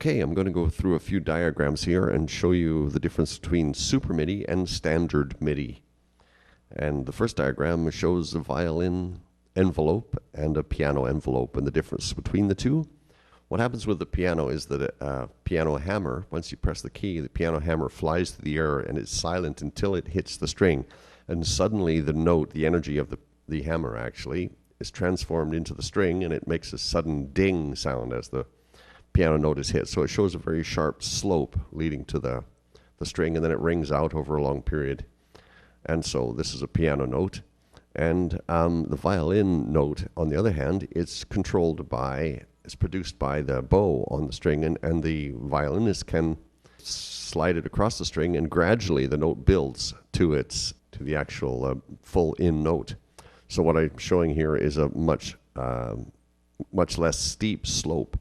Okay, I'm going to go through a few diagrams here and show you the difference between SuperMIDI and standard MIDI. And the first diagram shows a violin envelope and a piano envelope and the difference between the two. What happens with the piano is that a piano hammer, once you press the key, the piano hammer flies through the air and it's silent until it hits the string. And suddenly the note, the energy of the hammer actually, is transformed into the string and it makes a sudden ding sound as the piano note is hit. So it shows a very sharp slope leading to the string, and then it rings out over a long period. And so this is a piano note. And the violin note, on the other hand, it's produced by the bow on the string, and the violinist can slide it across the string, and gradually the note builds to the actual full in note. So what I'm showing here is a much less steep slope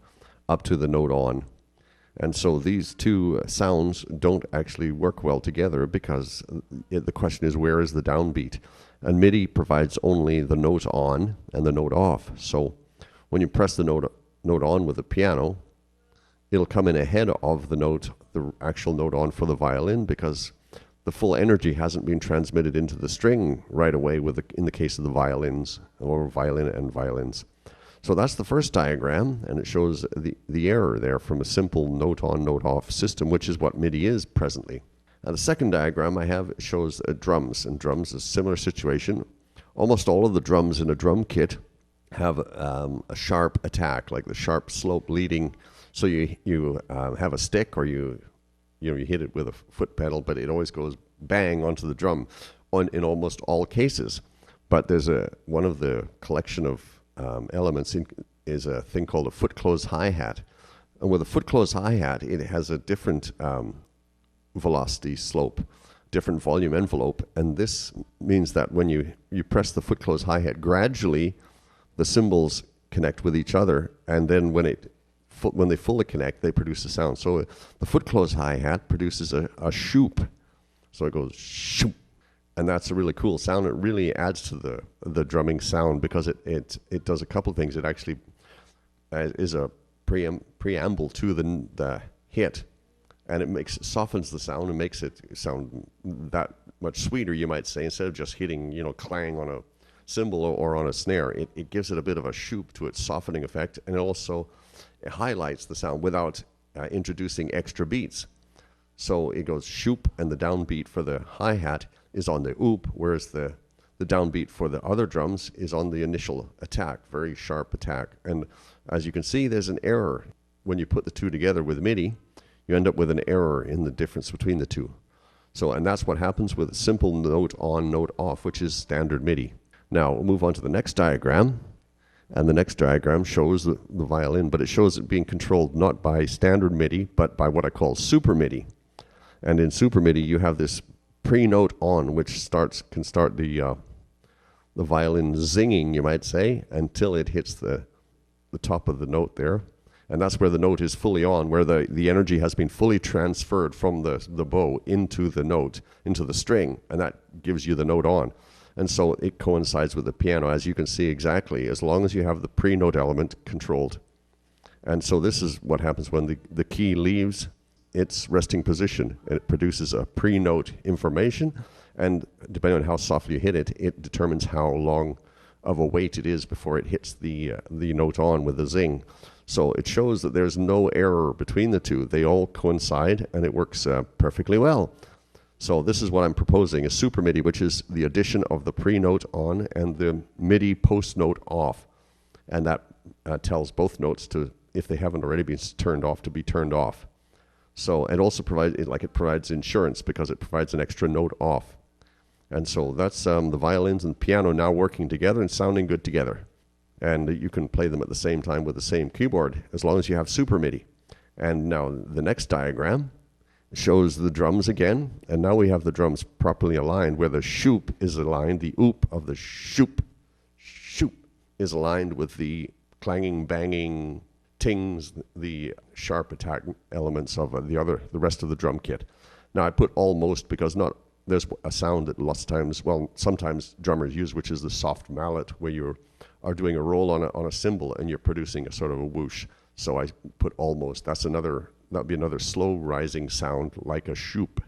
up to the note on. And so these two sounds don't actually work well together because the question is, where is the downbeat? And MIDI provides only the note on and the note off. So when you press the note on with the piano, it'll come in ahead of the actual note on for the violin, because the full energy hasn't been transmitted into the string right away in the case of the violins, or violin and violins. So that's the first diagram, and it shows the error there from a simple note on, note off system, which is what MIDI is presently. Now the second diagram I have shows drums, and drums is a similar situation. Almost all of the drums in a drum kit have a sharp attack, like the sharp slope leading. So you have a stick, or you hit it with a foot pedal, but it always goes bang onto the drum in almost all cases. But there's one of the collection of elements is a thing called a foot close hi-hat. And with a foot close hi-hat, it has a different velocity slope, different volume envelope, and this means that when you press the foot close hi-hat, gradually the cymbals connect with each other, and then when they fully connect, they produce a sound. So the foot close hi-hat produces a shoop, so it goes shoop. And that's a really cool sound. It really adds to the drumming sound because it does a couple of things. It actually is a preamble to the hit, and it softens the sound and makes it sound that much sweeter, you might say, instead of just hitting, clang on a cymbal or on a snare. It gives it a bit of a shoop to its softening effect, and it highlights the sound without introducing extra beats. So it goes shoop, and the downbeat for the hi-hat is on the oop, whereas the downbeat for the other drums is on the initial attack, very sharp attack. And as you can see, there's an error. When you put the two together with MIDI, you end up with an error in the difference between the two. And that's what happens with a simple note on, note off, which is standard MIDI. Now we'll move on to the next diagram. And the next diagram shows the violin, but it shows it being controlled not by standard MIDI, but by what I call SuperMIDI. And in SuperMIDI, you have this pre-note on, which can start the violin zinging, you might say, until it hits the top of the note there. And that's where the note is fully on, where the energy has been fully transferred from the bow into the note, into the string, and that gives you the note on. And so it coincides with the piano, as you can see exactly, as long as you have the pre-note element controlled. And so this is what happens when the key leaves its resting position. It produces a pre-note information, and depending on how softly you hit it, it determines how long of a wait it is before it hits the note on with the zing. So it shows that there's no error between the two. They all coincide, and it works perfectly well. So this is what I'm proposing, a SuperMIDI, which is the addition of the pre-note on and the MIDI post-note off. And that tells both notes to, if they haven't already been turned off, to be turned off. So it also provides insurance, because it provides an extra note off. And so that's the violins and piano now working together and sounding good together. And you can play them at the same time with the same keyboard, as long as you have SuperMIDI. And now the next diagram shows the drums again, and now we have the drums properly aligned, where the shoop is aligned, the oop of the shoop is aligned with the clanging, banging, tings, the sharp attack elements of the rest of the drum kit. Now I put almost because there's a sound that sometimes drummers use, which is the soft mallet, where you are doing a roll on a cymbal and you're producing a sort of a whoosh. So I put almost. That'd be another slow rising sound like a shoop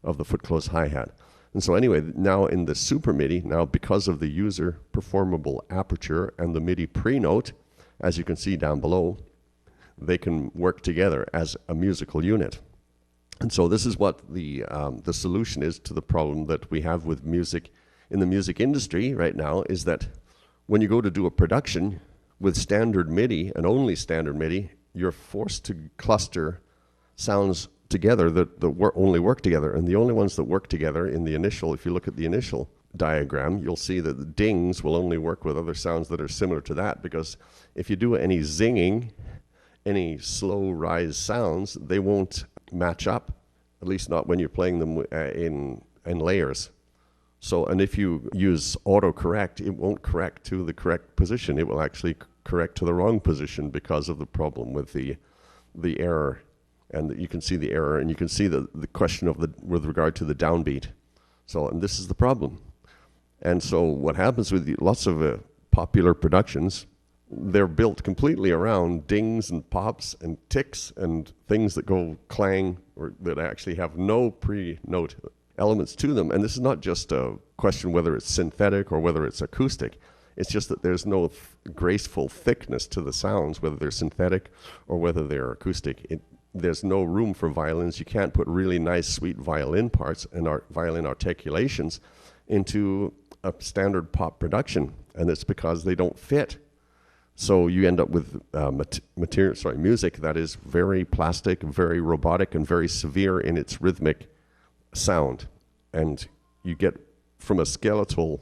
of the foot close hi-hat. And so anyway, now in the SuperMIDI, now because of the user performable aperture and the MIDI pre-note, as you can see down below, they can work together as a musical unit. And so this is what the solution is to the problem that we have with music in the music industry right now, is that when you go to do a production with standard MIDI and only standard MIDI, you're forced to cluster sounds together that only work together. And the only ones that work together in the initial, if you look at the initial diagram, you'll see that the dings will only work with other sounds that are similar to that, because if you do any zinging, any slow rise sounds, they won't match up, at least not when you're playing them in layers. So, and if you use autocorrect, it won't correct to the correct position. It will actually correct to the wrong position because of the problem with the error. And you can see the error, and you can see the question of with regard to the downbeat. So, and this is the problem. And so what happens with lots of popular productions, they're built completely around dings and pops and ticks and things that go clang, or that actually have no pre-note elements to them. And this is not just a question whether it's synthetic or whether it's acoustic. It's just that there's no graceful thickness to the sounds, whether they're synthetic or whether they're acoustic. There's no room for violins. You can't put really nice, sweet violin parts and violin articulations into a standard pop production, and it's because they don't fit. So you end up with music that is very plastic, very robotic, and very severe in its rhythmic sound. And you get from a skeletal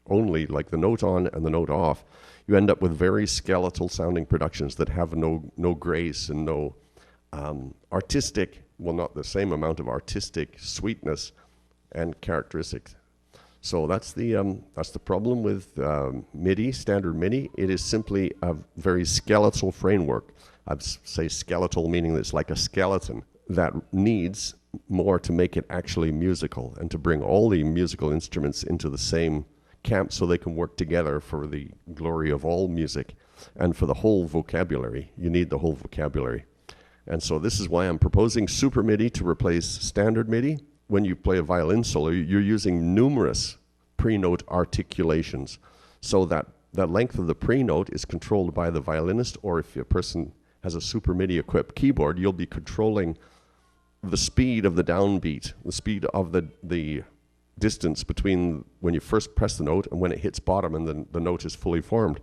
only, like the note on and the note off, you end up with very skeletal sounding productions that have no grace and no artistic, well, not the same amount of artistic sweetness and characteristics. So that's the problem with MIDI, standard MIDI. It is simply a very skeletal framework. I'd say skeletal meaning that it's like a skeleton that needs more to make it actually musical and to bring all the musical instruments into the same camp so they can work together for the glory of all music and for the whole vocabulary. You need the whole vocabulary. And so this is why I'm proposing SuperMIDI to replace standard MIDI. When you play a violin solo, you're using numerous pre-note articulations, so that the length of the pre-note is controlled by the violinist, or if a person has a SuperMIDI equipped keyboard, you'll be controlling the speed of the downbeat, the speed of the distance between when you first press the note and when it hits bottom and then the note is fully formed.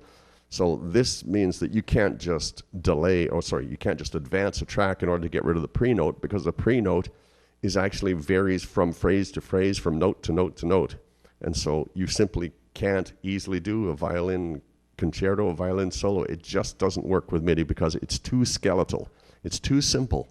So this means that you can't just you can't just advance a track in order to get rid of the pre-note, because the pre-note is actually varies from phrase to phrase, from note to note to note. And so you simply can't easily do a violin concerto, a violin solo. It just doesn't work with MIDI because it's too skeletal. It's too simple.